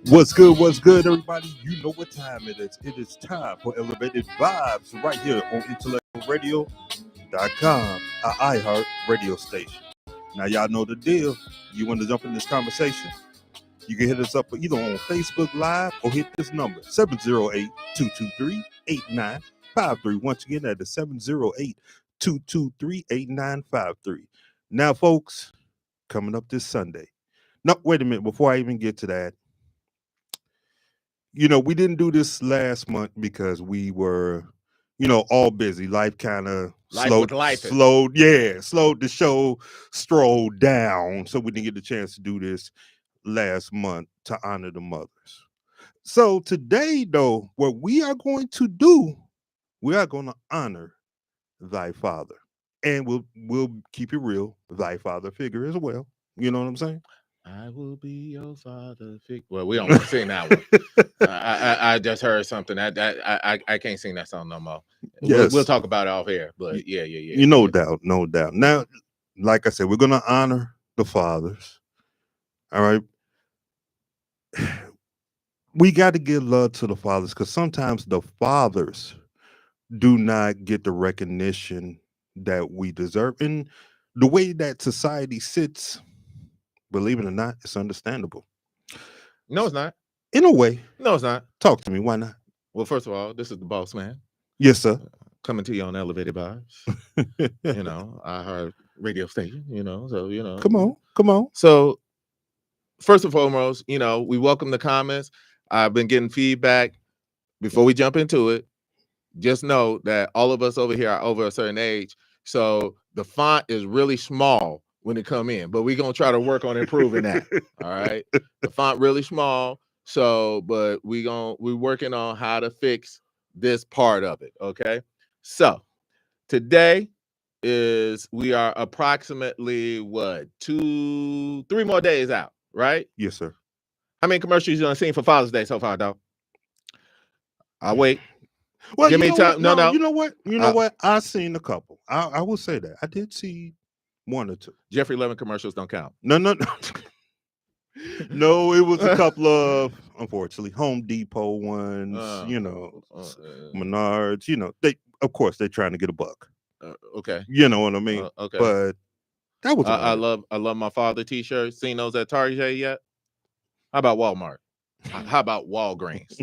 What's good, everybody? You know what time it is. It is time for Elevated Vibes right here on IntellectualRadio.com, our iHeart radio station. Now, y'all know the deal. You want to jump in this conversation? You can hit us up either on Facebook Live or hit this number, 708-223-8953. Once again, that is 708-223-8953. Now, folks, coming up this Sunday. No, wait a minute. Before I even get to that, we didn't do this last month because we were, all busy. Life kind of slowed the show strolled down. So we didn't get the chance to do this last month to honor the mothers. So today, though, what we are going to do, we are going to honor thy father. And we'll keep it real, thy father figure as well. You know what I'm saying? I will be your father figure. Well, we don't want to sing that one. I just heard something. I can't sing that song no more. Yes. We'll talk about it off here. But yeah. No doubt. Now, like I said, we're gonna honor the fathers. All right. We got to give love to the fathers because sometimes the fathers do not get the recognition that we deserve. And the way that society sits, believe it or not, it's understandable. No, it's not. In a way. No, it's not. Talk to me. Why not? Well, first of all, this is the boss man. Yes, sir. Coming to you on Elevated Vibez. I heard radio station, so, Come on. So, first and foremost, we welcome the comments. I've been getting feedback. Before we jump into it, just know that all of us over here are over a certain age. So the font is really small when it come in, but we're going to try to work on improving that. All right. The font really small. So, but we're working on how to fix this part of it. Okay. So today we are approximately 3 more days out, right? Yes, sir. How many commercials you done seen for Father's Day so far, dog? I'll wait. Well, give me time. No. You know what? I've seen a couple. I will say that. I did see one or two. Jeffrey Levin commercials don't count. No. No, it was a couple of, unfortunately, Home Depot ones, Menards, they're trying to get a buck. Okay. You know what I mean? Okay. But that was I love my father t-shirts. Seen those at Target yet? How about Walmart? How about Walgreens?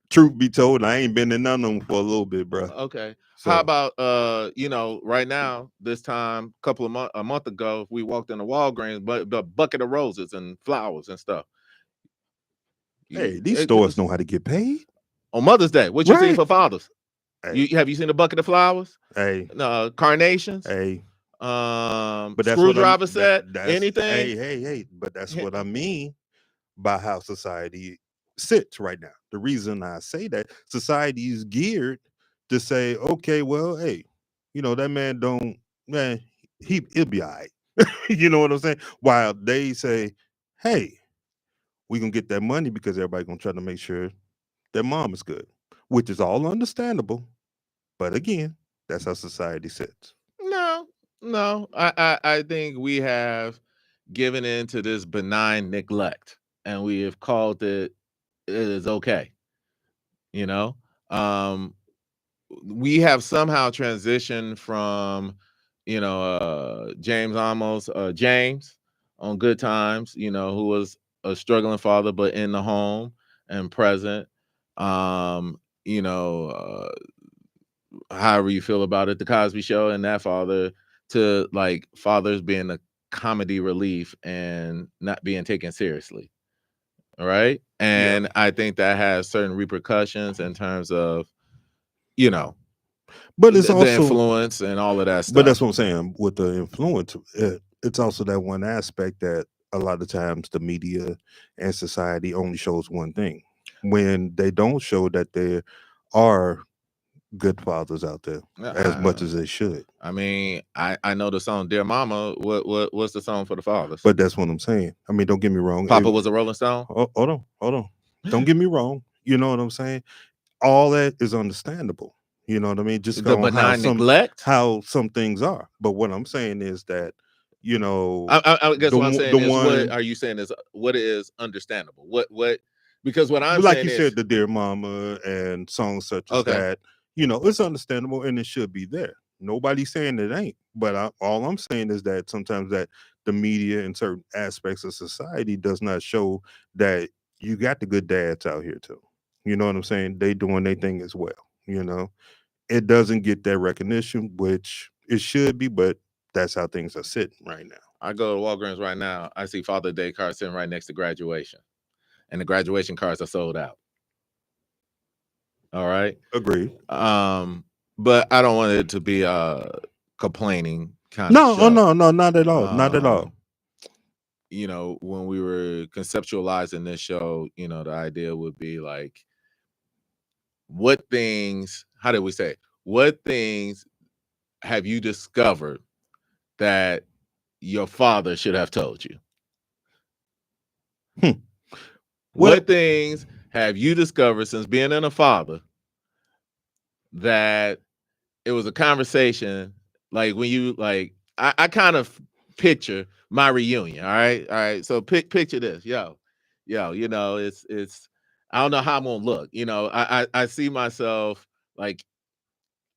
Truth be told, I ain't been in none of them for a little bit, bro. Okay. So, how about right now, this time, a month ago, we walked into Walgreens, but a bucket of roses and flowers and stuff. Hey, these stores know how to get paid. On Mother's Day, what you seen for fathers? Hey. Have you seen a bucket of flowers? Hey. Carnations? Hey. But screwdriver set? Anything? Hey. But that's what I mean by how society sits right now. The reason I say that, society is geared to say, okay, well, hey, that man, he'll be all right. You know what I'm saying? While they say, hey, we gonna get that money because everybody gonna try to make sure their mom is good, which is all understandable. But again, that's how society sits. No. I think we have given into this benign neglect, and we have called it is okay. We have somehow transitioned from, James on Good Times, who was a struggling father, but in the home and present. However you feel about it, the Cosby Show and that father, to like fathers being a comedy relief and not being taken seriously. All right. And I think that has certain repercussions in terms of, but it's also the influence and all of that stuff. But that's what I'm saying with the influence. It's also that one aspect that a lot of times the media and society only shows one thing when they don't show that there are good fathers out there as much as they should. I mean, I know the song Dear Mama. What's the song for the fathers? But that's what I'm saying. I mean, don't get me wrong. Papa was a Rolling Stone. Hold on. Don't get me wrong. You know what I'm saying? All that is understandable. You know what I mean? Just the benign neglect, how some things are. But what I'm saying is that you know, I guess what I'm saying the is, what one, are you saying is what is understandable? What? Because what I'm like saying you is, said, the Dear Mama and songs such as okay, that, it's understandable and it should be there. Nobody's saying it ain't, but all I'm saying is that sometimes that the media and certain aspects of society does not show that you got the good dads out here too. You know what I'm saying? They doing their thing as well. It doesn't get that recognition, which it should be, but that's how things are sitting right now. I go to Walgreens right now. I see Father's Day cards sitting right next to graduation, and the graduation cards are sold out. All right. Agreed. But I don't want it to be a complaining kind of No, show. no, not at all. Not at all. When we were conceptualizing this show, the idea would be like, what things have you discovered that your father should have told you? What things have you discovered since being a father that it was a conversation, like when you I kind of picture my reunion. All right. So picture this, yo, it's I don't know how I'm gonna look. I see myself like,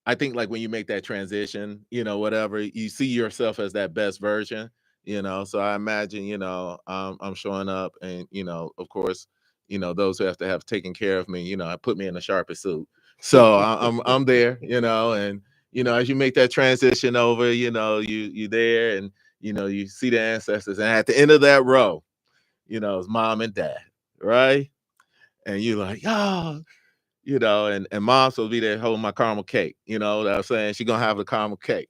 I think like when you make that transition, whatever, you see yourself as that best version. So I imagine, I'm showing up, and of course, those who have to have taken care of me, I put me in the sharpest suit. So I'm there, and as you make that transition over, you there, and you see the ancestors, and at the end of that row, it's mom and dad, right? And you're like, oh, and mom's supposed to be there holding my caramel cake. You know what I'm saying? She's gonna have the caramel cake,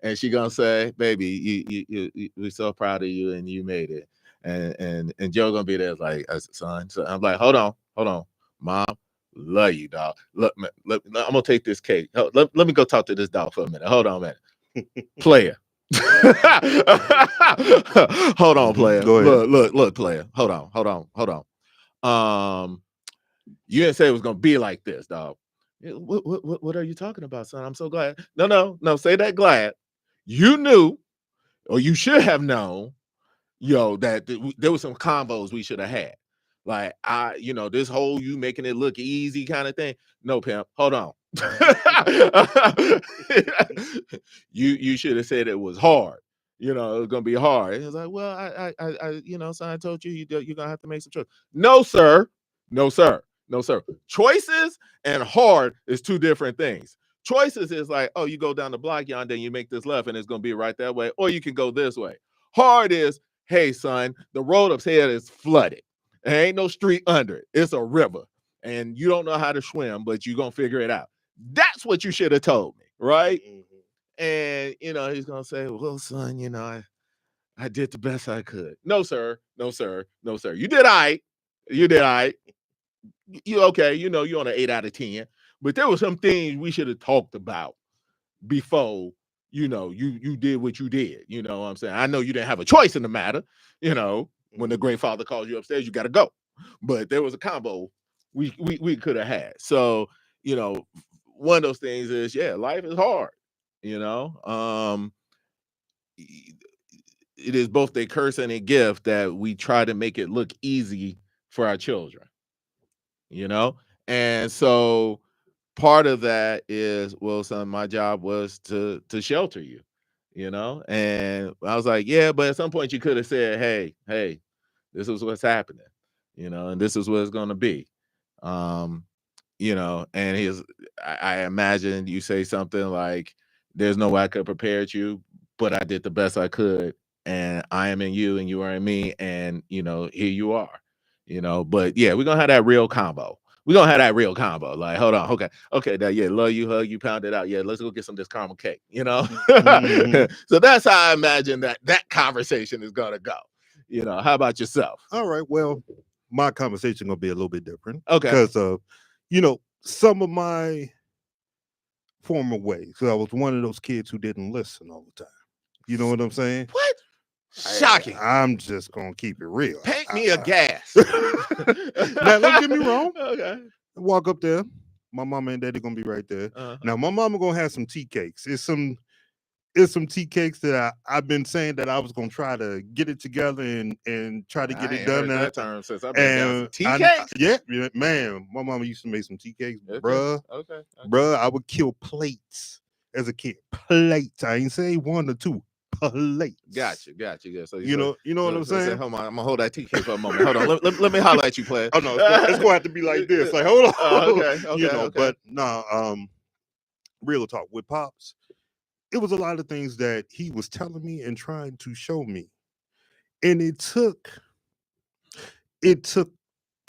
and she's gonna say, baby, we're so proud of you, and you made it. And Joe gonna be there like, son. So I'm like, hold on, mom, love you, dog. Look, man, I'm gonna take this cake. Let me go talk to this dog for a minute. Hold on, man. Player. Hold on, player. Go ahead. Look, player. Hold on. You didn't say it was gonna be like this, dog. What are you talking about, son? I'm so glad. No. Say that glad. You knew, or you should have known, that there was some combos we should have had. Like, this whole you making it look easy kind of thing. No, pimp. Hold on. You should have said it was hard. It was gonna be hard. It was like, well, son, I told you're gonna have to make some choices. No, sir. Choices and hard is two different things. Choices is like, oh, you go down the block yonder and you make this left and it's gonna be right that way, or you can go this way. Hard is, hey, son, the road up here is flooded. There ain't no street under it. It's a river. And you don't know how to swim, but you're gonna figure it out. That's what you should have told me, right? Mm-hmm. And he's gonna say, well, son, I did the best I could. No, sir. You did all right. You okay, you're on an 8 out of 10. But there were some things we should have talked about before, you did what you did. You know what I'm saying? I know you didn't have a choice in the matter. When the great father calls you upstairs, you got to go. But there was a combo we could have had. So, one of those things is, yeah, life is hard. It is both a curse and a gift that we try to make it look easy for our children. And so part of that is, well, son, my job was to shelter you, and I was like, yeah, but at some point you could have said, hey, this is what's happening, and this is what it's going to be. And I imagine you say something like, there's no way I could prepare you, but I did the best I could, and I am in you and you are in me, and here you are. But yeah, we're gonna have that real combo. Like, hold on, okay, that, yeah, love you, hug you, pound it out. Yeah, let's go get some of this caramel cake. Mm-hmm. So that's how I imagine that conversation is gonna go. How about yourself? All right, well, my conversation gonna be a little bit different. Okay. Because of some of my former ways. So I was one of those kids who didn't listen all the time. You know what I'm saying? What? Shocking. I'm just gonna keep it real. Paint me a gas. Now, don't get me wrong. Okay. Walk up there. My mama and daddy gonna be right there. Uh-huh. Now, my mama gonna have some tea cakes. It's some it's some tea cakes that I've been saying that I was gonna try to get it together and try to I get it ain't done. heard that term since I've been down. Some tea cakes? Yeah, man. My mama used to make some tea cakes, Okay. bruh. Okay. Bruh, I would kill plates as a kid. Plates. I ain't say 1 or 2. Plates. Gotcha. Yeah. So you know what I'm saying? Hold on, I'm gonna hold that tea cake for a moment. Hold on, let me holler at you, player. Oh no, it's gonna have to be like this. Like, hold on. Okay. But real talk with Pops, it was a lot of things that he was telling me and trying to show me. And it took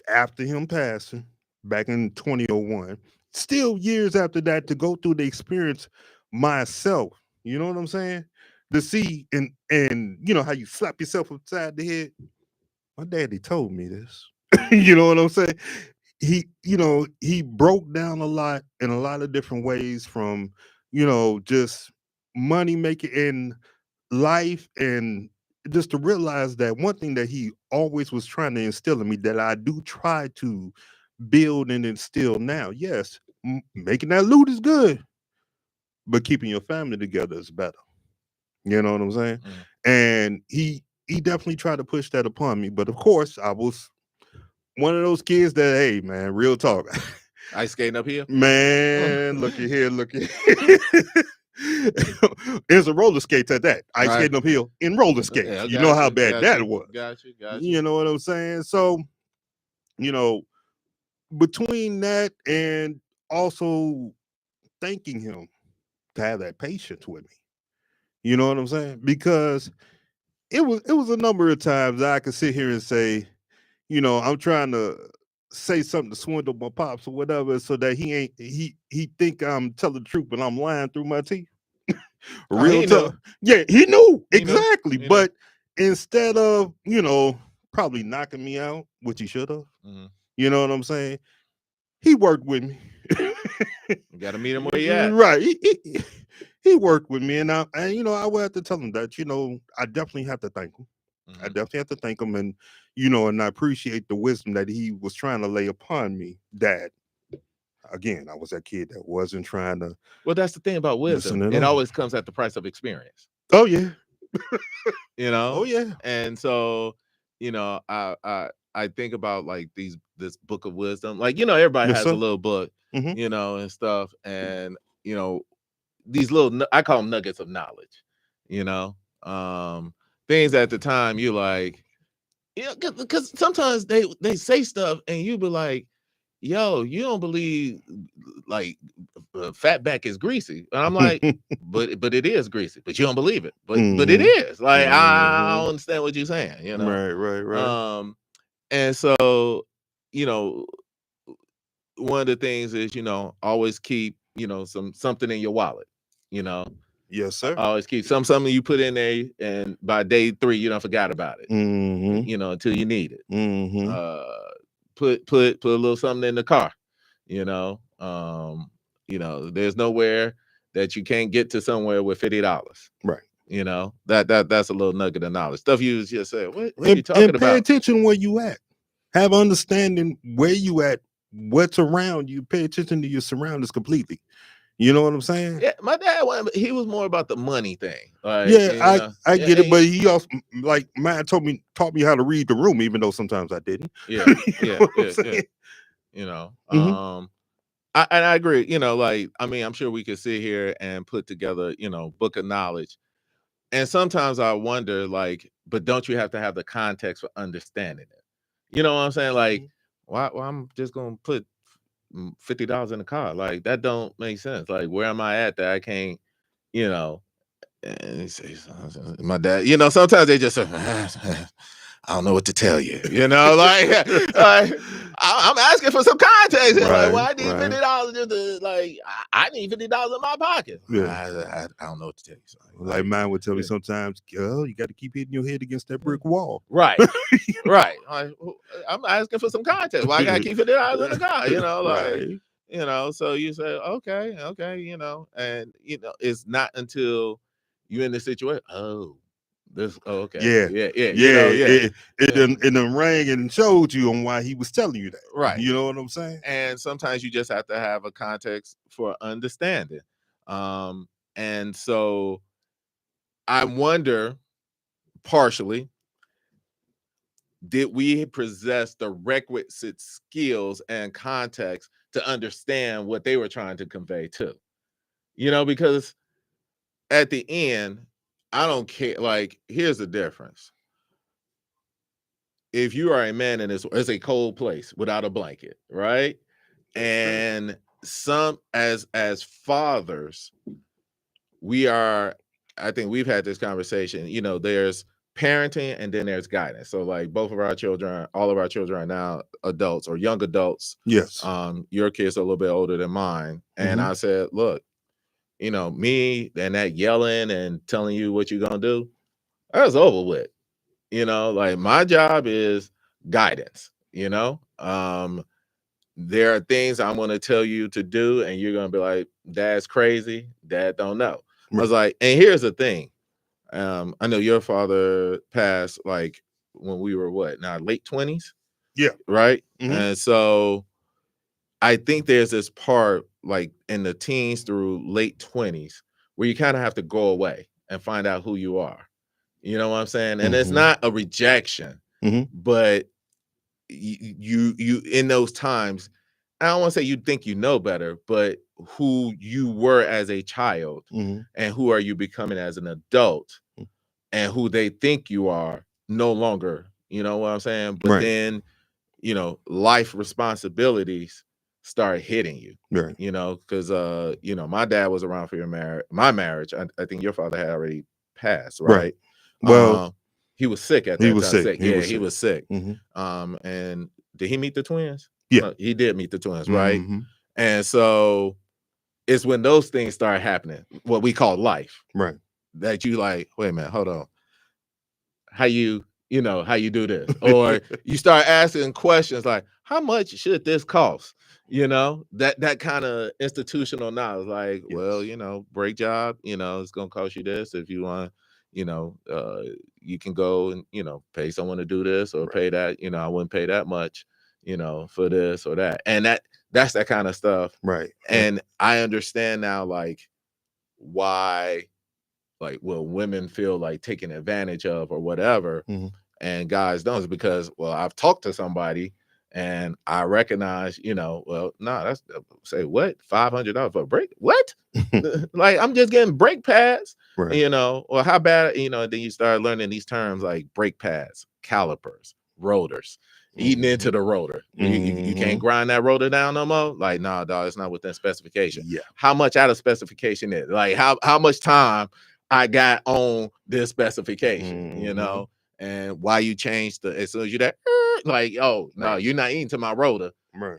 after him passing back in 2001, still years after that, to go through the experience myself. You know what I'm saying? To see and how you slap yourself upside the head. My daddy told me this. You know what I'm saying? He broke down a lot in a lot of different ways, from just money making in life, and just to realize that one thing that he always was trying to instill in me, that I do try to build and instill now. Yes, making that loot is good, but keeping your family together is better. You know what I'm saying? And he definitely tried to push that upon me, but of course I was one of those kids that, hey man, real talk. Ice skating up here? Man, look at here. There's a roller skates at that. Ice skating uphill in roller skates. Yeah, you know how bad that was. Got you. You know what I'm saying? So, between that and also thanking him to have that patience with me. You know what I'm saying? Because it was a number of times I could sit here and say, I'm trying to say something to swindle my pops or whatever, so that he think I'm telling the truth, but I'm lying through my teeth. Real tough. Yeah, he knew exactly. But instead of, probably knocking me out, which he should have, you know what I'm saying? He worked with me. You gotta meet him where he at. Right. He worked with me, and I would have to tell him that, I definitely have to thank him. I definitely have to thank him, and and I appreciate the wisdom that he was trying to lay upon me. That, again, I was that kid that wasn't trying to. Well, that's the thing about wisdom. It always comes at the price of experience. Oh yeah. Oh yeah. And so, I think about like this book of wisdom. Like, everybody has a little book, and stuff, and these little, I call them nuggets of knowledge. Things at the time you like, because sometimes they say stuff and you be like, yo, you don't believe like fatback is greasy. And I'm like, but it is greasy, but you don't believe it. But it is. Like, I don't understand what you're saying, Right. And so, one of the things is, always keep, something in your wallet, Yes, sir. Always keep something you put in there, and by day 3, you don't forgot about it. Until you need it. Put a little something in the car. There's nowhere that you can't get to somewhere with $50. Right. That's a little nugget of knowledge. Stuff you just said. What are you talking about? Pay attention where you at. Have understanding where you at, what's around you. Pay attention to your surroundings completely. You know what I'm saying? Yeah, my dad, he was more about the money thing. Like, I get it, but he also, like, man, taught me how to read the room, even though sometimes I didn't. Yeah. I agree. I'm sure we could sit here and put together, book of knowledge. And sometimes I wonder, like, but don't you have to have the context for understanding it? You know what I'm saying? Like, why I'm just gonna put $50 in the car? Like, that don't make sense. Like, where am I at that I can't, and he says, my dad, sometimes they just say, I don't know what to tell you. Like, I'm asking for some context. Right, like, well, I need $50 like, I need $50 in my pocket. Yeah. I don't know what to tell you. So, like mine would tell me sometimes, girl, you got to keep hitting your head against that brick wall. Right. Right. Like, I'm asking for some context. Well, I got to keep $50 in the car, right. So you say, okay. And, it's not until you're in the situation. Okay. Yeah. It done rang and showed you on why he was telling you that. Right. You know what I'm saying? And sometimes you just have to have a context for understanding. And so, I wonder, partially, did we possess the requisite skills and context to understand what they were trying to convey too? Because at the end, I don't care. Like, here's the difference. If you are a man in this, it's a cold place without a blanket, right? And some as fathers, I think we've had this conversation, there's parenting and then there's guidance. So like all of our children are now adults or young adults. Yes. Your kids are a little bit older than mine. And I said, look, me and that yelling and telling you what you're going to do, that's over with. Like my job is guidance, there are things I'm going to tell you to do and you're going to be like, Dad's crazy. Dad don't know. I was like, and here's the thing. I know your father passed like when we were late 20s? Yeah. Right. And so I think there's this part like in the teens through late 20s where you kind of have to go away and find out who you are. You know what I'm saying? And it's not a rejection, but you in those times, I don't want to say you think you know better, but who you were as a child and who are you becoming as an adult and who they think you are no longer, you know what I'm saying? But then, life responsibilities start hitting you, because, my dad was around for my marriage. I think your father had already passed, right? Well, he was sick at that time. He was sick. Mm-hmm. And did he meet the twins? Yeah, he did meet the twins, right? And so it's when those things start happening, what we call life, right? That you like, wait a minute, hold on, how you do this, or you start asking questions like, how much should this cost? That kind of institutional knowledge, like, well, break job, it's gonna cost you this. If you want, you can go and pay someone to do this or pay that. I wouldn't pay that much, for this or that. And that's that kind of stuff, right? And I understand now, like, why, like, women feel like taken advantage of or whatever, and guys don't, is because, I've talked to somebody and I recognize, that's say what, $500 for a brake? What? Like, I'm just getting brake pads, or how bad, then you start learning these terms like brake pads, calipers, rotors, eating into the rotor. You can't grind that rotor down no more. Like, nah, dog, it's not within specification. Yeah. How much out of specification is? Like, how much time I got on this specification, and why you changed as soon as you that, like, oh no, you're not eating to my rotor, right?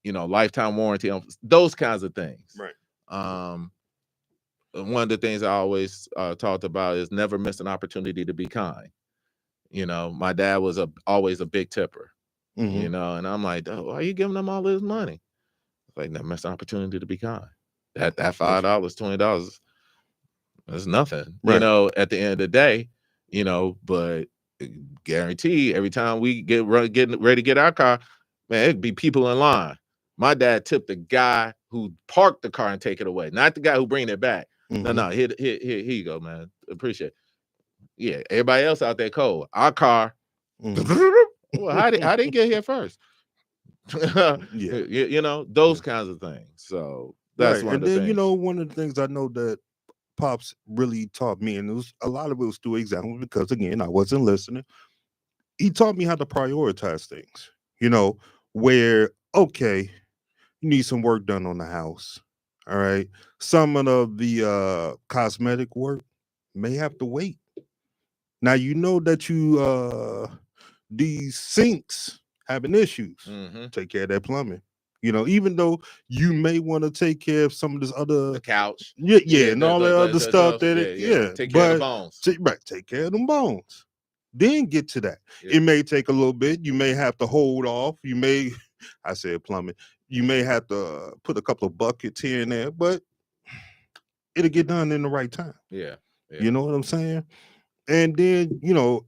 Lifetime warranty on those kinds of things, right? One of the things I always talked about is never miss an opportunity to be kind. My dad was always a big tipper, and I'm like, oh, why are you giving them all this money? Like, never miss an opportunity to be kind. That $5, $20, that's nothing, at the end of the day, but guarantee every time we getting ready to get our car, man, it'd be people in line. My dad tipped the guy who parked the car and take it away, not the guy who bring it back. No, here you go, man. Appreciate it. Yeah, everybody else out there cold. Our car, well, how did get here first? Those kinds of things. So that's one of the things. One of the things I know that Pops really taught me, and it was a lot of it was through examples, because again, I wasn't listening. He taught me how to prioritize things, where, okay, you need some work done on the house. All right. Some of the cosmetic work may have to wait. Now, that these sinks having issues. Take care of that plumbing. Even though you may want to take care of some of this other, the couch, and all that other stuff take care of the bones. Take care of them bones. Then get to that. It may take a little bit. You may have to hold off. You may, I said plumbing. You may have to put a couple of buckets here and there, but it'll get done in the right time. Yeah. You know what I'm saying? And then,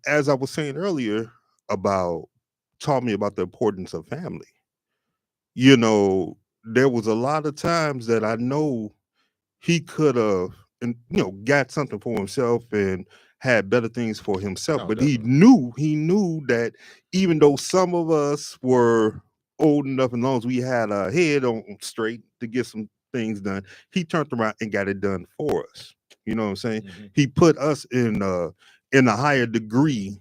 as I was saying earlier taught me about the importance of family. There was a lot of times that I know he could have and got something for himself and had better things for himself. No, But he definitely. knew that even though some of us were old enough, and long as we had our head on straight to get some things done, he turned around and got it done for us. You know what I'm saying? Mhm. He put us in a higher degree,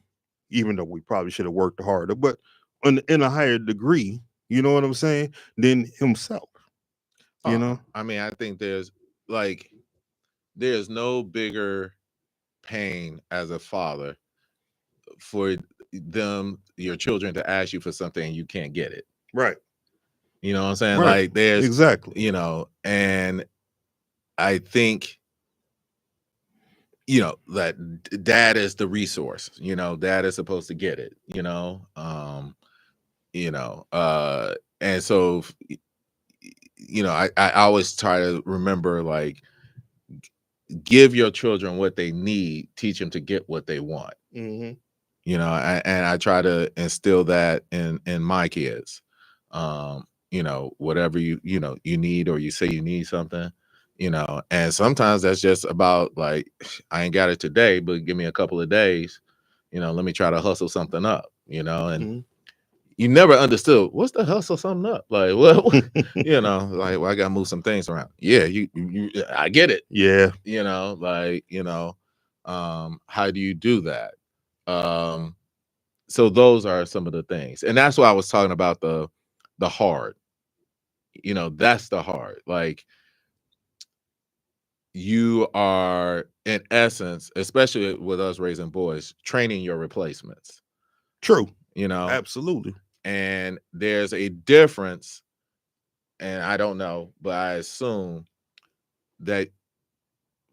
even though we probably should have worked harder, but in a higher degree, you know what I'm saying, than himself. You know? I mean, I think there's no bigger pain as a father for your children to ask you for something and you can't get it. Right. You know what I'm saying? Right. Like there's Exactly. And I think that dad is the resource. Dad is supposed to get it. And so I always try to remember, like, give your children what they need, teach them to get what they want. Mm-hmm. And I try to instill that in my kids. Whatever you need, or you say you need something, and sometimes that's just about, like, I ain't got it today, but give me a couple of days, let me try to hustle something up, and Mm-hmm. you never understood what's the hustle something up, like, what like, well, I gotta move some things around. Yeah, I get it. Yeah. How do you do that? So those are some of the things, and that's why I was talking about the hard. That's the hard. Like, you are, in essence, especially with us raising boys, training your replacements. True. You know, Absolutely. and there's a difference, and I don't know, but I assume that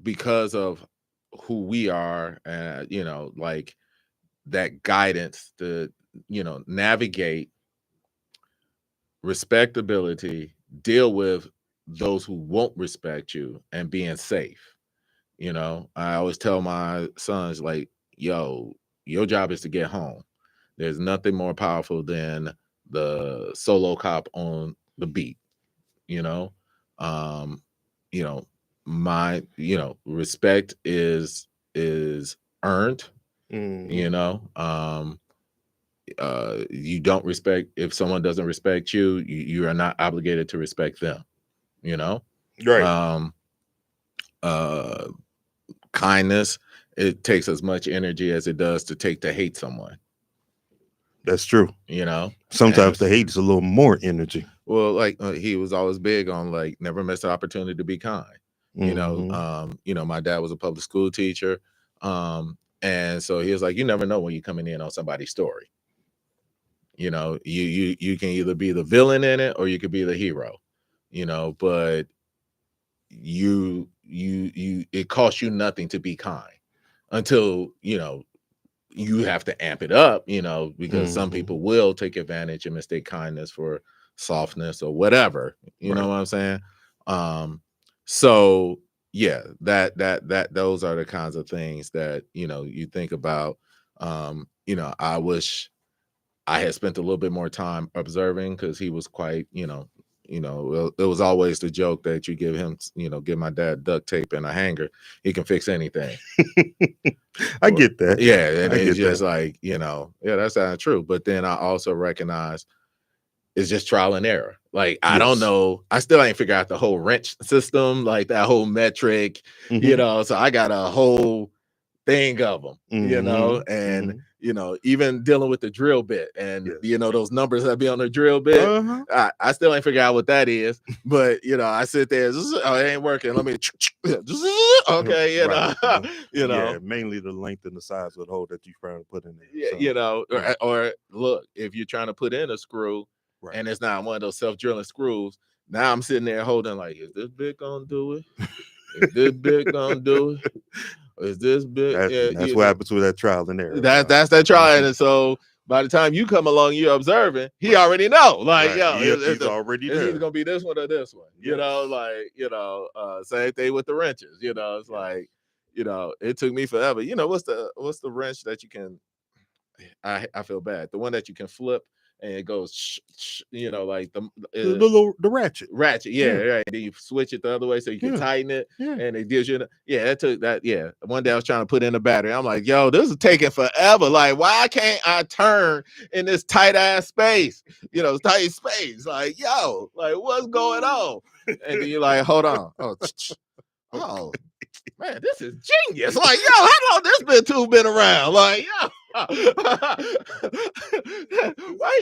because of who we are, like, that guidance to navigate respectability, deal with those who won't respect you, and being safe. I always tell my sons, like, yo, your job is to get home. There's nothing more powerful than the solo cop on the beat. you know um you know my respect is earned. Mm-hmm. You don't respect, if someone doesn't respect you, you are not obligated to respect them. you know Right. um uh Kindness, it takes as much energy as it does to hate someone. That's true. you know Sometimes and the hate is a little more energy. Well, like, he was always big on, like, never miss an opportunity to be kind. Mm-hmm. My dad was a public school teacher, and so he was like, you never know when you're coming in on somebody's story. You can either be the villain in it, or you could be the hero. But it costs you nothing to be kind, until you have to amp it up, because some Mm-hmm. people will take advantage and mistake kindness for softness or whatever. You know Right. what I'm saying? So yeah, that those are the kinds of things that you think about. I wish I had spent a little bit more time observing, because he was quite, it was always the joke that you give him, give my dad duct tape and a hanger, he can fix anything. I get that. Yeah, and I it's get just that. like, yeah, that's not true. But then I also recognize it's just trial and error. Like, I don't Yes. know. I still ain't figured out the whole wrench system, like that whole metric, Mm-hmm. so I got a whole thing of them, Mm-hmm. and Mm-hmm. even dealing with the drill bit, and Yes. those numbers that be on the drill bit. Uh-huh. I still ain't figured out what that is, but I sit there, oh, it ain't working. Let me okay, Right. you know. Yeah, mainly the length and the size of the hole that you're trying to put in there. Yeah, So yeah. or look, if you're trying to put in a screw Right. and it's not one of those self-drilling screws, now I'm sitting there holding, like, is this bit gonna do it? Is this bit gonna do it? Is this bit? Yeah, That's what happens with that trial and error. that's that trying. And so by the time you come along, you're observing, he already know. Like, Right. yo, He's already it's either there. gonna be this one or this one. Yes. Same thing with the wrenches. It's Yes. like, it took me forever. What's the wrench that you can, I feel bad, the one that you can flip and it goes, like the ratchet. ratchet, right. And then you switch it the other way so you can tighten it, and it gives you, that took that. Yeah, one day I was trying to put in a battery. I'm like, yo, this is taking forever. Like, why can't I turn in this tight ass space? Tight space. Like, yo, like, what's going on? And then you're like, hold on. Oh, man, this is genius. Like, yo, how long this been around? Like, yo. Why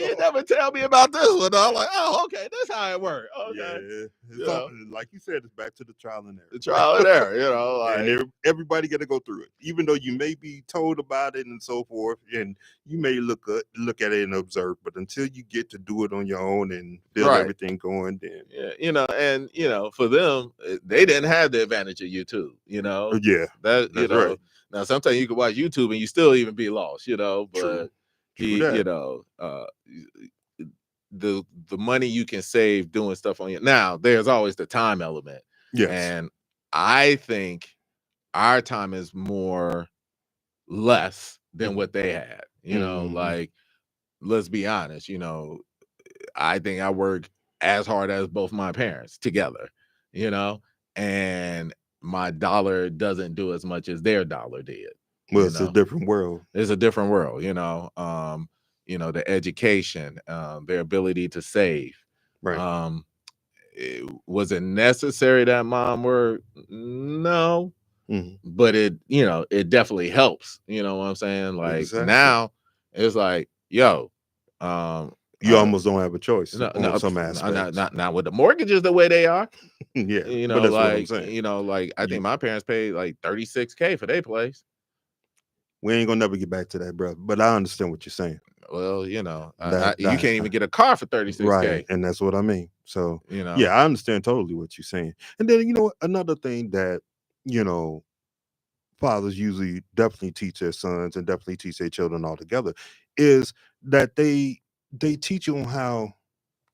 you never tell me about this one? I'm like, oh, okay, that's how it works. Okay. Yeah, like you said, it's back to the trial and error. The trial and error, like, and everybody got to go through it, even though you may be told about it and so forth, and you may look at it and observe, but until you get to do it on your own and build everything going, then for them, they didn't have the advantage of YouTube. Right. Now, sometimes you can watch YouTube and you still even be lost, but the money you can save doing stuff on you. Now, there's always the time element. Yes. And I think our time is less than what they had, like, let's be honest, I think I work as hard as both my parents together, and my dollar doesn't do as much as their dollar did. Well, it's a different world. It's a different world, the education, their ability to save. Right. Was it necessary that mom worked? No. But it definitely helps. You know what I'm saying? Like, now it's like, yo, you almost don't have a choice on some aspects. Not with the mortgages the way they are. Yeah, but that's like, what I'm saying. Like, I think my parents paid like $36,000 for their place. We ain't gonna never get back to that, bro. But I understand what you're saying. Well, you can't even get a car for $36,000. Right, and that's what I mean. So, yeah, I understand totally what you're saying. And then, another thing that, fathers usually definitely teach their sons and definitely teach their children all together is that they teach you on how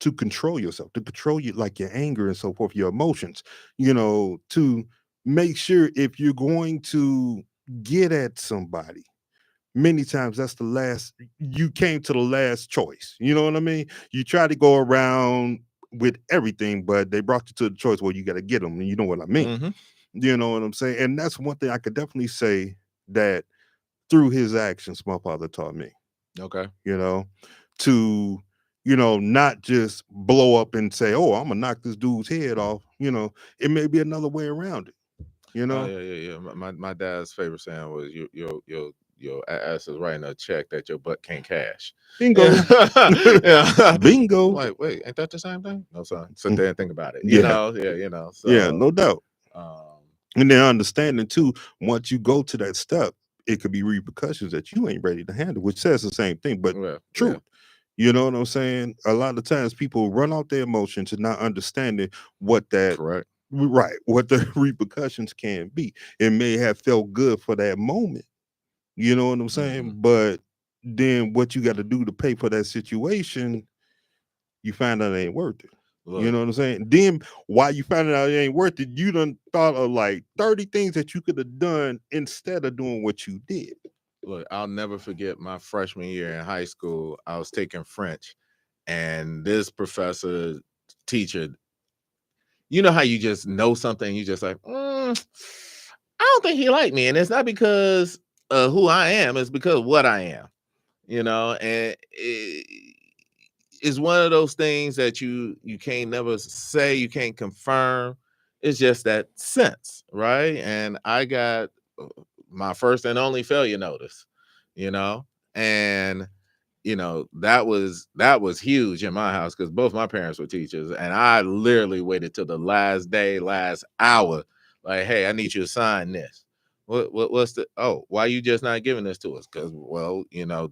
to control yourself, to control like your anger and so forth, your emotions, to make sure if you're going to get at somebody, many times that's you came to the last choice. You know what I mean? You try to go around with everything, but they brought you to the choice where you got to get them. And you know what I mean? Mm-hmm. You know what I'm saying? And that's one thing I could definitely say that through his actions, my father taught me. Okay. To, not just blow up and say, oh, I'm gonna knock this dude's head off. It may be another way around it. Yeah. My dad's favorite saying was, your ass is writing a check that your butt can't cash. Bingo. Yeah. Bingo. Like, wait, ain't that the same thing? No, son. Sit there and think about it. So, yeah, no doubt. And then understanding too, once you go to that step, it could be repercussions that you ain't ready to handle, which says the same thing, but true. Yeah. You know what I'm saying? A lot of times people run out their emotions and not understanding what that what the repercussions can be. It may have felt good for that moment. You know what I'm saying? But then what you got to do to pay for that situation, you find out it ain't worth it. Look, you know what I'm saying? Then while you find out it ain't worth it, you done thought of like 30 things that you could have done instead of doing what you did. Look, I'll never forget my freshman year in high school. I was taking French, and this teacher, you know how you just know something, you just like, I don't think he liked me. And it's not because of who I am, it's because of what I am, and it's one of those things that you can't never say, you can't confirm. It's just that sense, right? And I got my first and only failure notice, and that was huge in my house because both my parents were teachers, and I literally waited till the last day, last hour, like, hey, I need you to sign this. What's the, why you just not giving this to us? Because, well,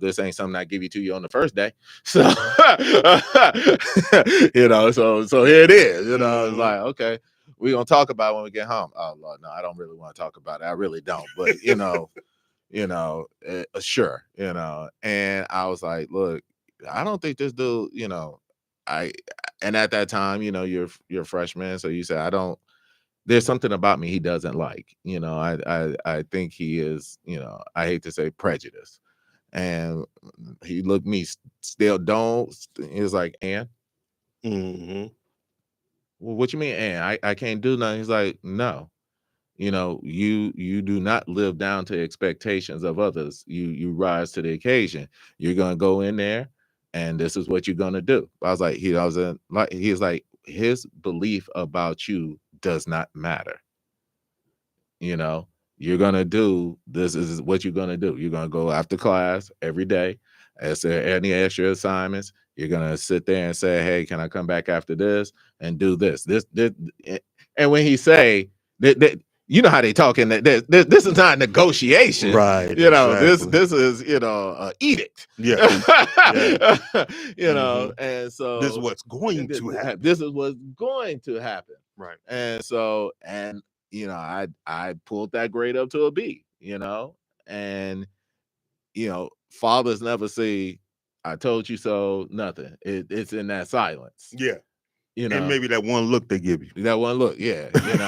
this ain't something I give you to you on the first day. So so here it is. It's like, okay, we're gonna talk about it when we get home. Oh Lord, no, I don't really want to talk about it. I really don't. But sure, and I was like, look, I don't think this dude, and at that time, you're a freshman, so you say, there's something about me he doesn't like, I think he is, I hate to say prejudice. And he looked me still don't. He was like, "And well, what you mean? And I can't do nothing." He's like, "No, you do not live down to expectations of others. You rise to the occasion. You're gonna go in there, and this is what you're gonna do." I was like, he was like, his belief about you does not matter. You're gonna do this is what you're gonna do. You're gonna go after class every day. Is there any extra assignments? You're gonna sit there and say, "Hey, can I come back after this and do this?" And when he say that, you know how they talking that this is not negotiation, right? This Exactly. is edict, Yeah. And so This is what's going to happen. This is what's going to happen, Right. and so I pulled that grade up to a B, and fathers never say, "I told you so," nothing. It's in that silence. Yeah. And maybe that one look they give you. That one look, yeah. And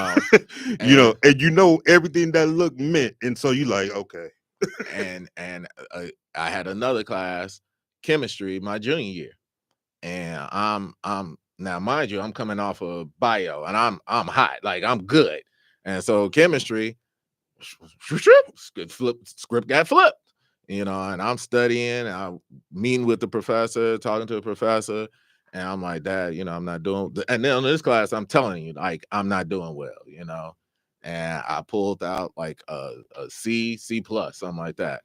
everything that look meant. And so you like, okay. and I had another class, chemistry, my junior year. And I'm now, mind you, I'm coming off of bio and I'm hot, like I'm good. And so chemistry, script got flipped, and I'm studying, I'm meeting with the professor, talking to the professor, and I'm like, "Dad, I'm not doing," and then in this class, I'm telling you, like, I'm not doing well, and I pulled out like a C plus, something like that.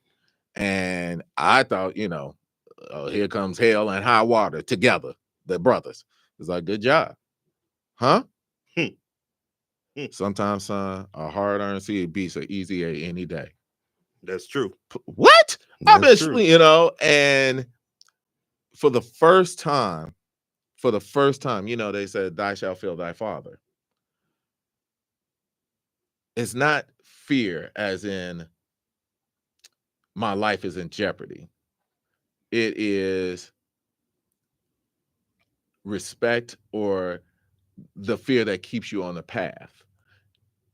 And I thought, here comes hell and high water together, the brothers. It's like, "Good job." Huh? Sometimes, son, a hard-earned C beats an easy A any day. That's true. What? That's true. And for the first time, they said, "Thou shalt feel thy father." It's not fear as in my life is in jeopardy. It is respect or the fear that keeps you on the path.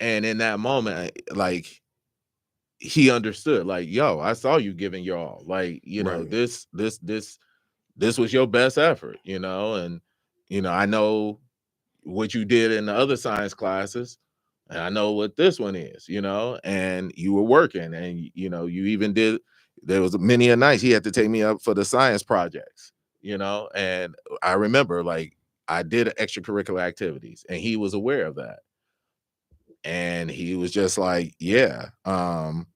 And in that moment, like, he understood, like, "Yo, I saw you giving your all. Like, Right. this was your best effort, and I know what you did in the other science classes, and I know what this one is, and you were working, and you even did. There was many a nights he had to take me up for the science projects, and I remember, like, I did extracurricular activities, and he was aware of that, and he was just like, "Yeah." And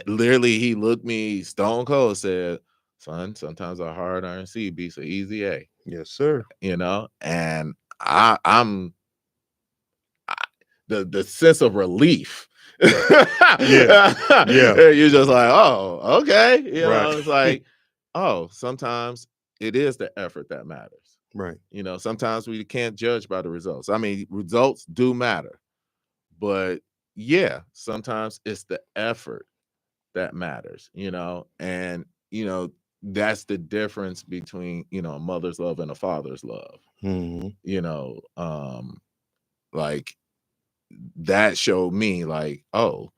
literally he looked me stone cold, said, "Son, sometimes a hard-earned C beats an easy A." Yes, sir. And I'm the sense of relief. Yeah. You're just like, "Oh, okay." Right. It's like, oh, sometimes it is the effort that matters. Right. Sometimes we can't judge by the results. I mean, results do matter, but yeah, sometimes it's the effort that matters, and that's the difference between a mother's love and a father's love. Like, that showed me, like, oh,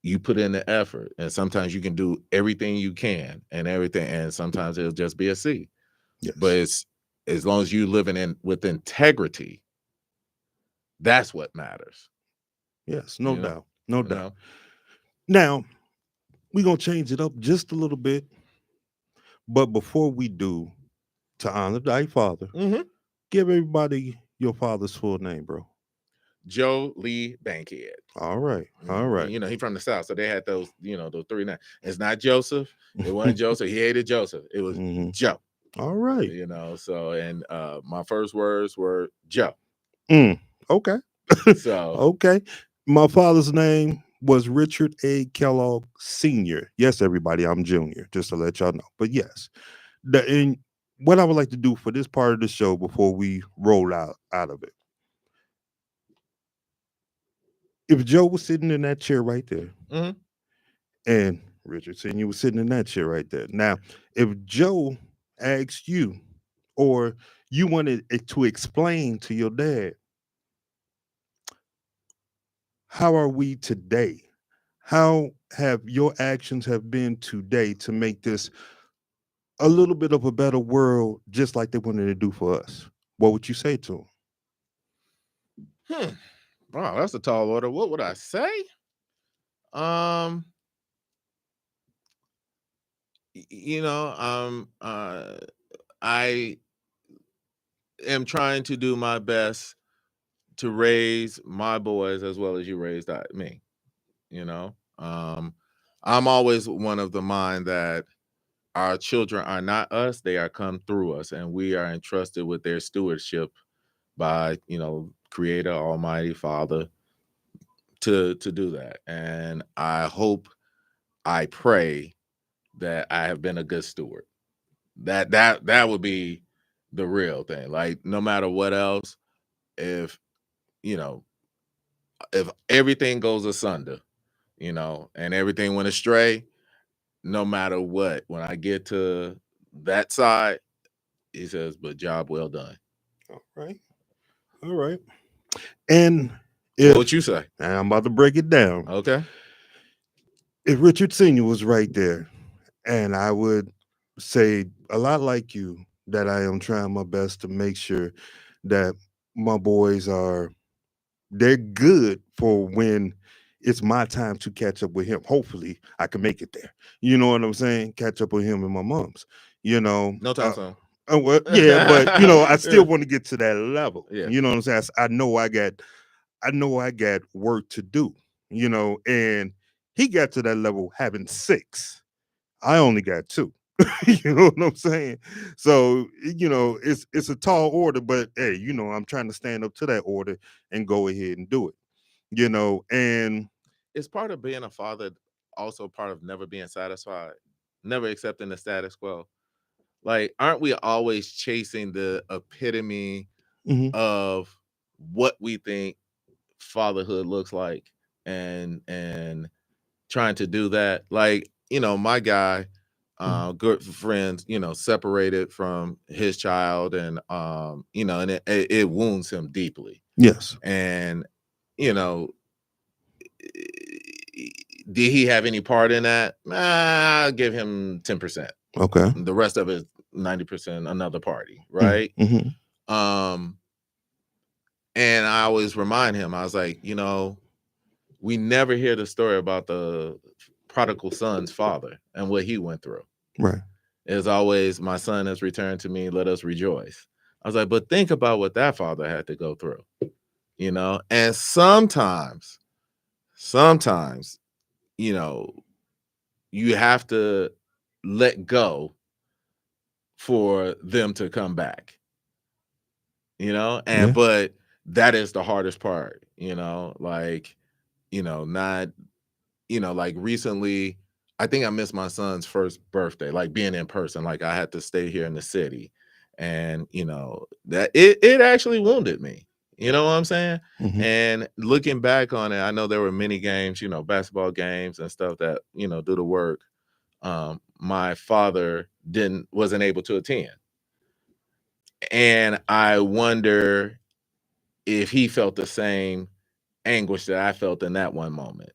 you put in the effort, and sometimes you can do everything you can and sometimes it'll just be a C. Yes. But it's as long as you living in with integrity, that's what matters. Yes, no doubt. No doubt. Now, we're going to change it up just a little bit. But before we do, to honor thy father, give everybody your father's full name, bro. Joe Lee Bankhead. All right. All right. He from the South, so they had those, those 3 names. It's not Joseph. It wasn't Joseph. He hated Joseph. It was Joe. All right. So, and my first words were Joe. Okay. So okay. My father's name was Richard A. Kellogg Sr. Yes, everybody, I'm junior, just to let y'all know. But yes, and what I would like to do for this part of the show before we roll out of it. If Joe was sitting in that chair right there, and Richard Sr. was sitting in that chair right there. Now, if Joe asked you, or you wanted to explain to your dad, how are we today? How have your actions have been today to make this a little bit of a better world, just like they wanted to do for us? What would you say to Hmm. Wow, that's a tall order. What would I say? Um, you know, I am trying to do my best to raise my boys as well as you raised me. You know, I'm always one of the mind that our children are not us; they are come through us, and we are entrusted with their stewardship by Creator, Almighty Father, to do that. And I hope, I pray that I have been a good steward. That would be the real thing. Like, no matter what else, if you know, if everything goes asunder, and everything went astray, no matter what, when I get to that side, he says, "But job well done." All right. All right. And What would if, you say? and I'm about to break it down, Okay. if Richard Sr. was right there, and I would say a lot like you, that I am trying my best to make sure that my boys they're good for when it's my time to catch up with him. Hopefully I can make it there. You know what I'm saying? Catch up with him and my mom's, you know. No time soon. Well, yeah, but I still want to get to that level. Yeah. You know what I'm saying? I know I got work to do, and he got to that level having 6. I only got 2. You know what I'm saying? So, it's a tall order, but hey, I'm trying to stand up to that order and go ahead and do it. And It's part of being a father, also part of never being satisfied, never accepting the status quo. Like, aren't we always chasing the epitome mhm, of what we think fatherhood looks like, and trying to do that? Like, my guy, mhm. good friends, separated from his child, and and it wounds him deeply. Yes. And you know did he have any part in that? I'll give him 10%. Okay. The rest of it, 90%, another party, Mm, right? mhm. Um, and I always remind him, I was like, we never hear the story about the prodigal son's father and what he went through. Right. It's always, my son has returned to me, let us rejoice. I was like, but think about what that father had to go through, and sometimes, you know, you have to let go for them to come back, and Yeah. but that is the hardest part, like, not, like recently, I think I missed my son's first birthday, like being in person, like I had to stay here in the city, and that it actually wounded me, you know what I'm saying? Mhm. And looking back on it, I know there were many games, basketball games and stuff that, do the work, my father wasn't able to attend. And I wonder if he felt the same anguish that I felt in that one moment,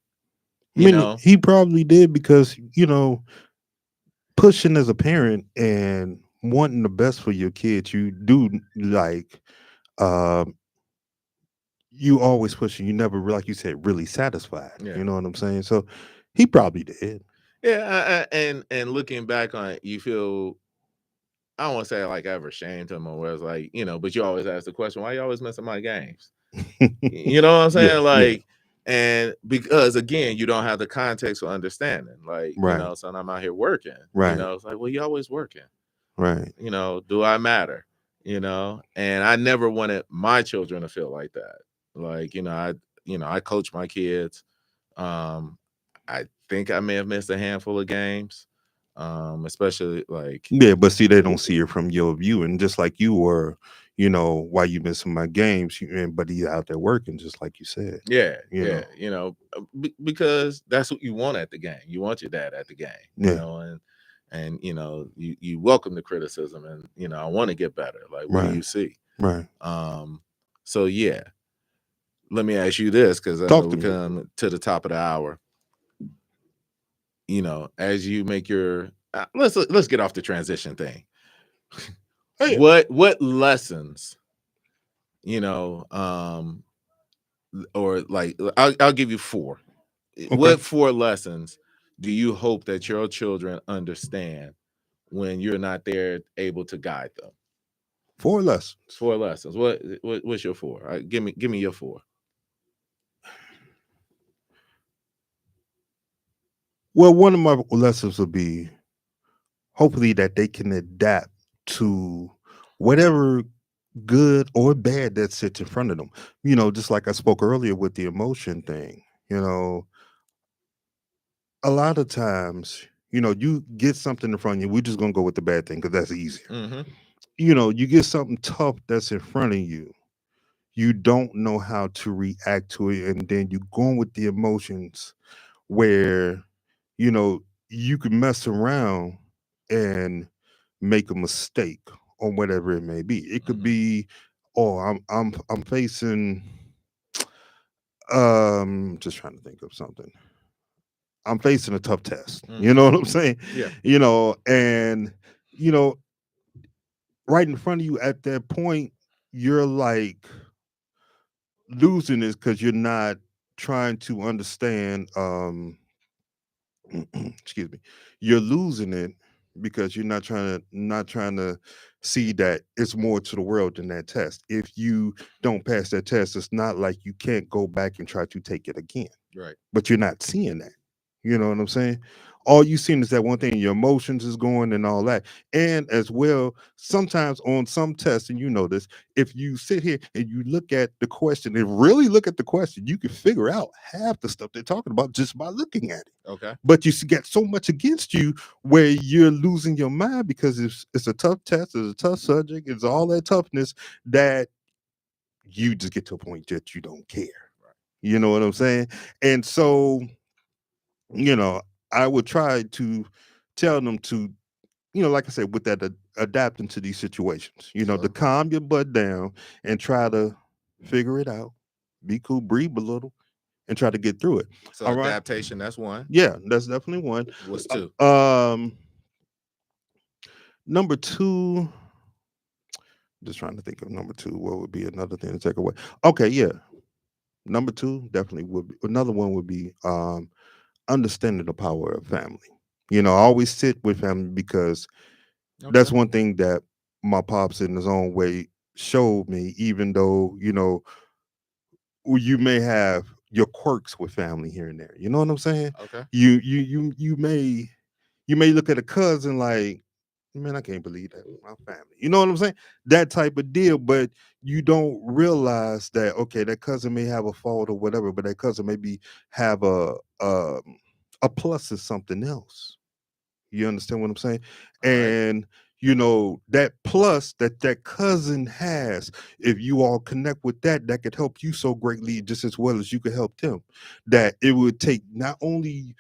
I mean, he probably did because, pushing as a parent and wanting the best for your kids, you do like um you always pushing, you never like you said, really satisfied. Yeah. You know what I'm saying? So he probably did. Yeah, and looking back on it, you feel, I don't want to say like I ever shamed him, or was like, but you always ask the question, why you always missing my games? You know what I'm Yeah, saying? yeah. Like, and because again, you don't have the context for understanding. Like, Right. so I'm out here working. Right. It's like, well, you always working. Right. Do I matter? And I never wanted my children to feel like that. Like, I coach my kids. Um, I think I may have missed a handful of games, especially like, Yeah, but see, they don't see it from your view, and just like you were, why you missing my games, but he's out there working, just like you said. yeah, You yeah, know. because that's what you want at the game. You want your dad at the game, Yeah. and you welcome the criticism, and I want to get better. Like, what do Right. you see? Right. So yeah, let me ask you this, because I know Talk to we me. come to the top of the hour. as you make your let's get off the transition thing. Hey, What lessons, you know, or like I'll give you four. okay, What four lessons do you hope that your children understand when you're not there able to guide them? 4 lessons. Four lessons. What's your four? Give me your four. Well, one of my lessons would be hopefully that they can adapt to whatever good or bad that sits in front of them. Just like I spoke earlier with the emotion thing, you know, a lot of times, you get something in front of you. We're just going to go with the bad thing because that's easier. Mm-hmm. You get something tough that's in front of you. You don't know how to react to it. And then you going with the emotions where, you know, you can mess around and make a mistake on whatever it may be. It could Mm-hmm. be, oh, I'm facing just trying to think of something. I'm facing a tough test. You Mm-hmm. know what I'm saying? Yeah. And you know, right in front of you at that point, you're like losing this because you're not trying to understand excuse me, you're losing it because you're not trying to see that it's more to the world than that test. If you don't pass that test, it's not like you can't go back and try to take it again, Right. but you're not seeing that. You know what I'm saying? All you seeing is that one thing, your emotions is going and all that. And as well, sometimes on some tests, and you know this, if you sit here and you look at the question and really look at the question, you can figure out half the stuff they're talking about just by looking at it. Okay. But get so much against you where you're losing your mind because it's a tough test, it's a tough subject, it's all that toughness that you just get to a point that you don't care. Right. You know what I'm saying? And so, you know, I would try to tell them to, like I said, with that adapting to these situations, to So calm your butt down and try to figure it out, be cool, breathe a little, and try to get through it. so All right. adaptation, that's one. Yeah, that's definitely one. What's two? Number two, just trying to think of number two. What would be another thing to take away? Okay, yeah. Number two definitely would be another one would be understanding the power of family. I always sit with family because Okay. that's one thing that my pops in his own way showed me, even though, you may have your quirks with family here and there. You know what I'm saying? Okay. You may look at a cousin like, man, I can't believe that my family. You know what I'm saying? That type of deal, but you don't realize that okay, that cousin may have a fault or whatever, but that cousin maybe have a plus is something else. You understand what I'm saying? All right. And that plus that cousin has, if you all connect with that could help you so greatly, just as well as you could help them. That it would take not only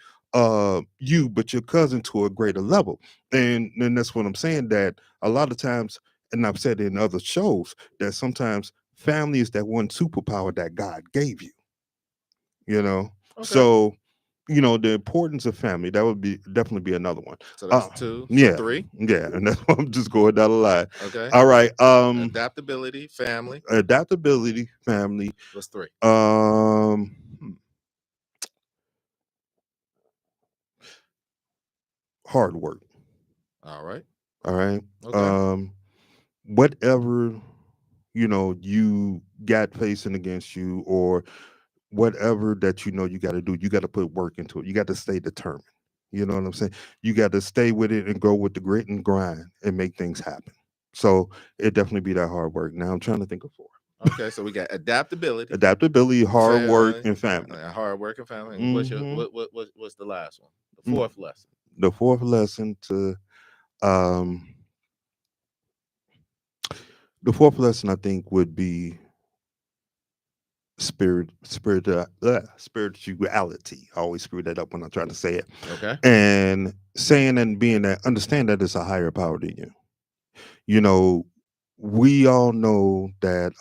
you but your cousin to a greater level. And then that's what I'm saying. That a lot of times, and I've said it in other shows, that sometimes family is that one superpower that God gave you. You know, Okay. so the importance of family, that would be definitely be another one. So that's two. So Yeah, three. yeah, and that's why I'm just going down the line. Okay. All right, Adaptability, family. adaptability, family, What's three? hmm, hard work. All right. All right, Okay. whatever you got facing against you, or whatever that you got to do, you got to put work into it. You got to stay determined. You know what I'm saying? You got to stay with it and go with the grit and grind and make things happen. So it definitely be that hard work. Now I'm trying to think of four. Okay. So we got adaptability, Adaptability, hard work, family, and family. hard working family. And what's your hmm what's the last one? The fourth lesson. The fourth lesson to um the fourth lesson I think would be spirituality. I always screw that up when I try to say it. Okay. And saying and being that, understand that it's a higher power than you. You know, we all know that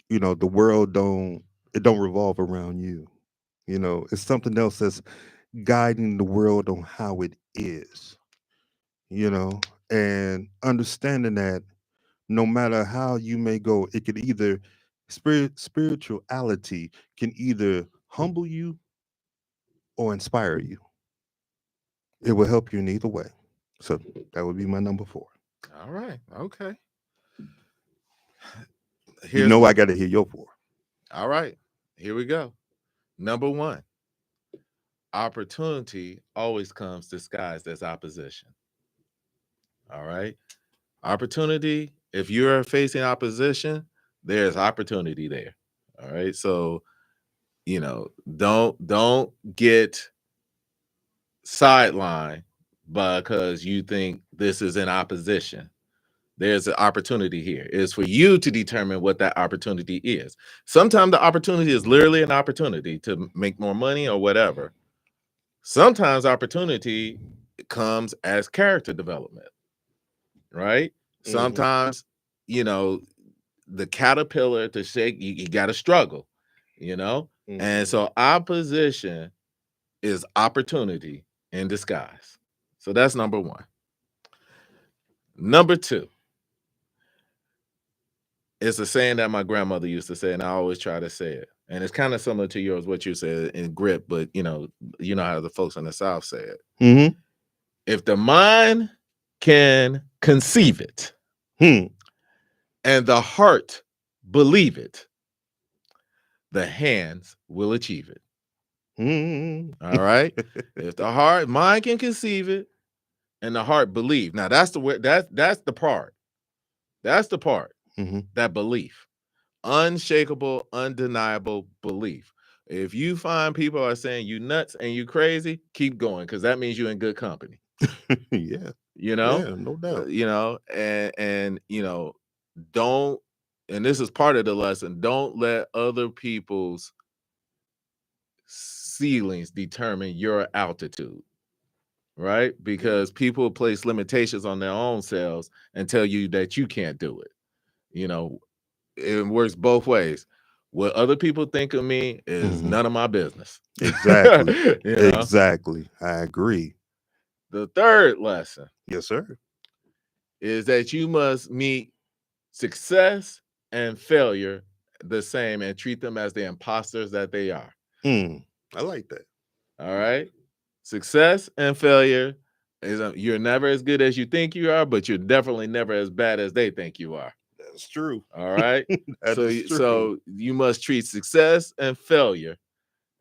the world don't revolve around you. It's something else guiding the world on how it is, you know, and understanding that no matter how you may go, it could either spirituality can either humble you or inspire you. It will help you in either way. So that would be my number four. All right. Okay. You Here's know I what. got to hear your four. All right. Here we go. Number one, opportunity always comes disguised as opposition. All right. Opportunity, if you're facing opposition, there's opportunity there. All right. So, don't get sidelined because you think this is in opposition. There's an opportunity here. It's for you to determine what that opportunity is. Sometimes the opportunity is literally an opportunity to make more money or whatever. Sometimes opportunity comes as character development, right? Mhm. Sometimes, you know, the caterpillar to shake, you got to struggle, you know? And Mhm. so opposition is opportunity in disguise. So that's number one. Number two, it's a saying that my grandmother used to say, and I always try to say it. And it's kind of similar to yours, what you said in grip, but you know how the folks in the South say it. Mhm. If the mind can conceive it Hmm. and the heart believe it, the hands will achieve it. Hmm. All right. If the mind can conceive it and the heart believe. Now that's the way that's the part. That's the part. Mhm. That belief. Unshakable, undeniable belief. If you find people are saying you nuts and you crazy, keep going because that means you're in good company. Yeah. You know, Yeah. No doubt. and don't. And this is part of the lesson. Don't let other people's ceilings determine your altitude, right? Because people place limitations on their own selves and tell you that you can't do it. You know, it works both ways. What other people think of me is Mhm. none of my business. Exactly. You know, Exactly. I agree. the third lesson Yes, sir. is that you must meet success and failure the same and treat them as the imposters that they are. Hmm. I like that. All right. Success and failure is you're never as good as you think you are, but you're definitely never as bad as they think you are. That's true. All right. That is true. So you must treat success and failure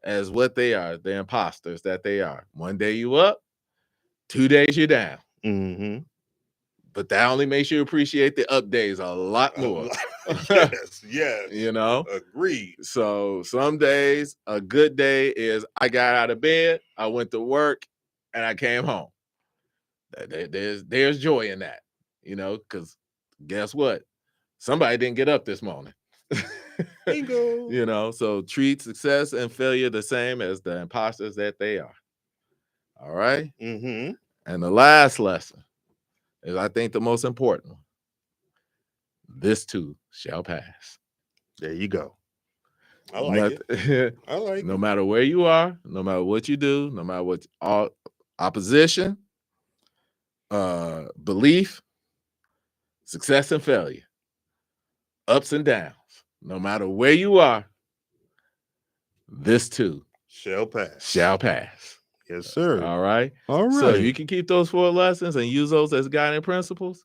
as what they are, the imposters that they are. One day you up, 2 days you down. Mhm. But that only makes you appreciate the up days a lot A more. lot. Yes. Yes. You know? Agreed. So some days, a good day is I got out of bed, I went to work, and I came home. There's joy in that, because guess what? Somebody didn't get up this morning. Bingo. So treat success and failure the same as the imposters that they are. All right. Mhm. And the last lesson is, I think, the most important one. This too shall pass. There you go. I like Not- it. I like no it. matter where you are, no matter what you do, no matter what all opposition, belief, success and failure, ups and downs, no matter where you are, this too Shall pass. shall pass. Yes, sir. All right. All So if right. you can keep those 4 lessons and use those as guiding principles,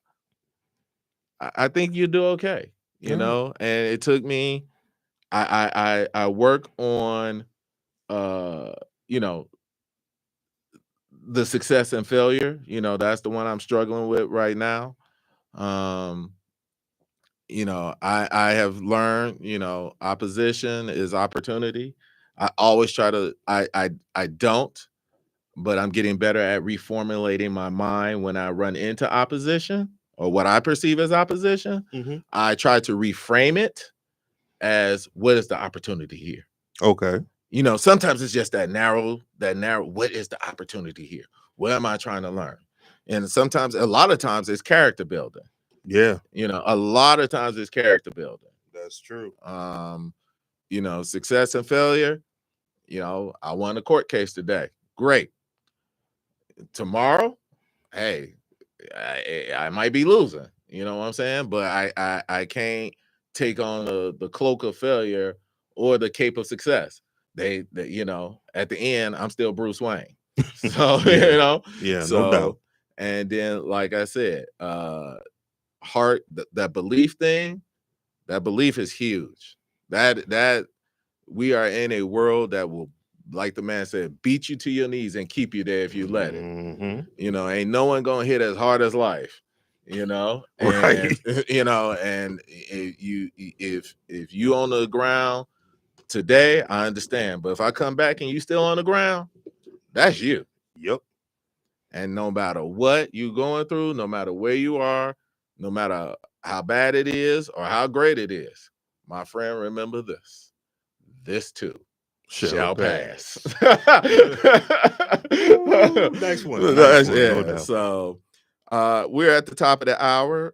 I think you do okay. All right. And it took me. I work on uh you know the success and failure. That's the one I'm struggling with right now. Um, I have learned, opposition is opportunity. I always try to I don't, but I'm getting better at reformulating my mind when I run into opposition or what I perceive as opposition. Mhm. I try to reframe it as, what is the opportunity here? Okay. Sometimes it's just that narrow, what is the opportunity here? What am I trying to learn? And a lot of times it's character building. Yeah, A lot of times it's character building. that's true. Success and failure. I won a court case today. Great. Tomorrow, hey, I might be losing. You know what I'm saying? But I can't take on the cloak of failure or the cape of success. They you know, at the end, I'm still Bruce Wayne. So Yeah. you know, Yeah, so no doubt. and then like I said, heart that belief thing, that belief is huge. That we are in a world that will, like the man said, beat you to your knees and keep you there if you let it. Mm-hmm. You know, ain't no one gonna hit as hard as life. You know, and Right. you know, and if you on the ground today, I understand. But if I come back and you still on the ground, that's you. Yep. And no matter what you going through, no matter where you are, no matter how bad it is or how great it is, my friend, remember this. This too shall pass. Ooh, nice one. Nice one. No Yeah. doubt. So we're at the top of the hour.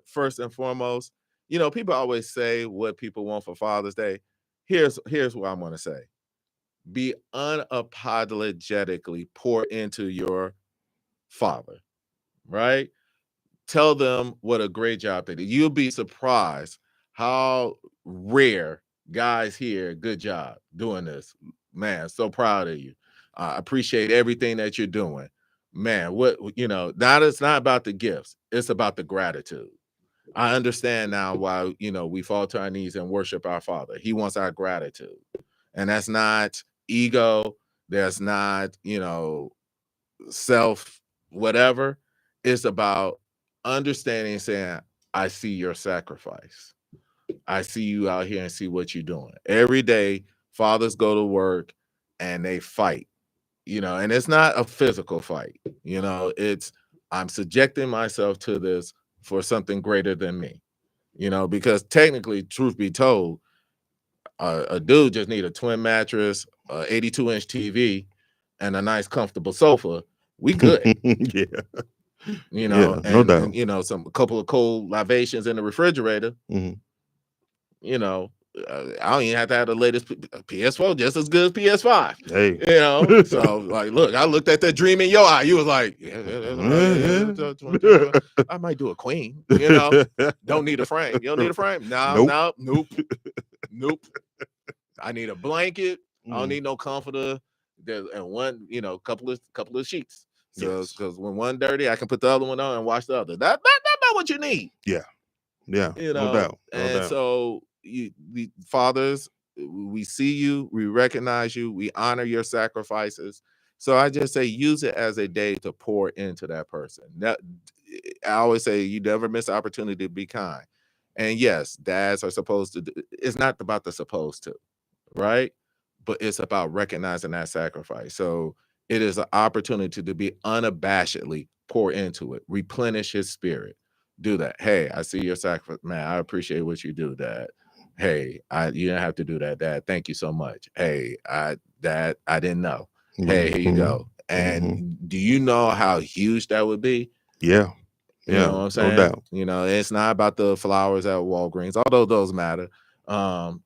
First and foremost, you know, people always say what people want for Father's Day. Here's what I'm gonna say. Be unapologetically pour into your father, right? Tell them what a great job they did. You'll be surprised how rare guys hear, good job doing this. Man, so proud of you. I appreciate everything that you're doing. Man, what, you know, that is not about the gifts. It's about the gratitude. I understand now why, you know, we fall to our knees and worship our Father. He wants our gratitude. And that's not ego. That's not, you know, self whatever. It's about understanding, saying, I see your sacrifice. I see you out here and see what you're doing. Every day, fathers go to work and they fight, you know, and it's not a physical fight, you know, it's I'm subjecting myself to this for something greater than me, you know, because technically, truth be told, a dude just need a twin mattress, 82-inch TV, and a nice comfortable sofa. We good. Yeah. You know, Yeah, no and doubt. you know, a couple of cold libations in the refrigerator. Mhm. You know, I don't even have to have the latest PS4, just as good as PS5. Hey. You know, so like, look, I looked at that dream in your eye. You was like, Yeah. I might do a queen. You know, don't need a frame. You don't need a frame. No, Nope. no, nope, nope. I need a blanket. I don't Mm. need no comforter. And one, you know, couple of sheets. So Yes. because when one dirty, I can put the other one on and wash the other. That's not what you need. Yeah. Yeah. You No know, doubt. No and doubt. so the fathers, we see you, we recognize you, we honor your sacrifices. So I just say use it as a day to pour into that person. That I always say you never miss an opportunity to be kind. And yes, dads are supposed to it's not about the supposed to, right? But it's about recognizing that sacrifice. So it is an opportunity to be unabashedly pour into it, replenish his spirit. Do that. Hey, I see your sacrifice, man. I appreciate what you do, Dad. Hey, you didn't have to do that, Dad. Thank you so much. Hey, Dad, I didn't know. Hey, here you Mhm. go. Mhm. And do you know how huge that would be? Yeah. You Yeah. know what I'm No saying? doubt. You know, it's not about the flowers at Walgreens, although those matter.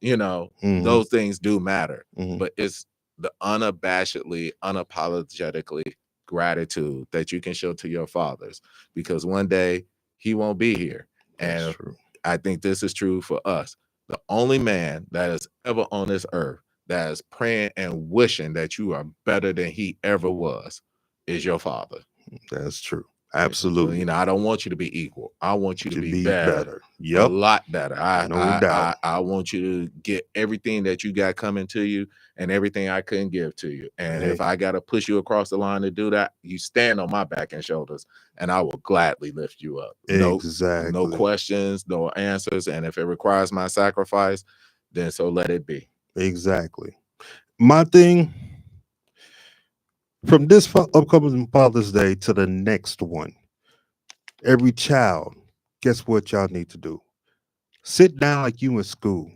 You know, Mhm. those things do matter, Mhm. but it's the unabashedly, unapologetically gratitude that you can show to your fathers because one day he won't be here. That's And true. I think this is true for us. The only man that is ever on this earth that is praying and wishing that you are better than he ever was is your father. That's true. So, you Absolutely. know, I don't want you to be equal. I want you to To be be better, better. a Yep. lot better. No doubt. I want you to get everything that you got coming to you and everything I couldn't give to you. And if Hey. I got to push you across the line to do that, you stand on my back and shoulders, and I will gladly lift you up. No Exactly. questions, no answers. And if it requires my sacrifice, then so let it be. Exactly. My thing from this upcoming Father's Day to the next one, every child, guess what y'all need to do? Sit down like you in school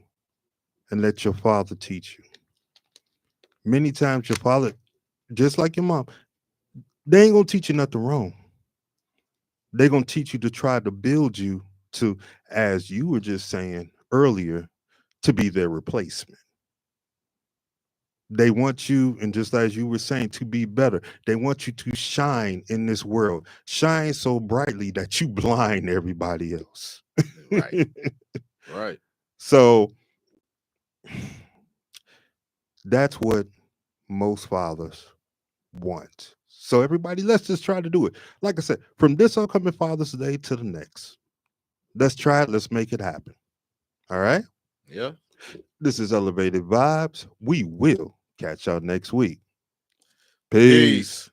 and let your father teach you. Many times your father, just like your mom, they ain't gonna teach you nothing wrong. They're gonna teach you to try to build you to, as you were just saying earlier, to be their replacement. They want you, and just as you were saying, to be better. They want you to shine in this world. Shine so brightly that you blind everybody else. Right. Right. So that's what most fathers want. So everybody, let's just try to do it. Like I said, from this upcoming Father's Day to the next, let's try it. Let's make it happen. All right. Yeah. This is Elevated Vibes. We will catch y'all next week. Peace. Peace.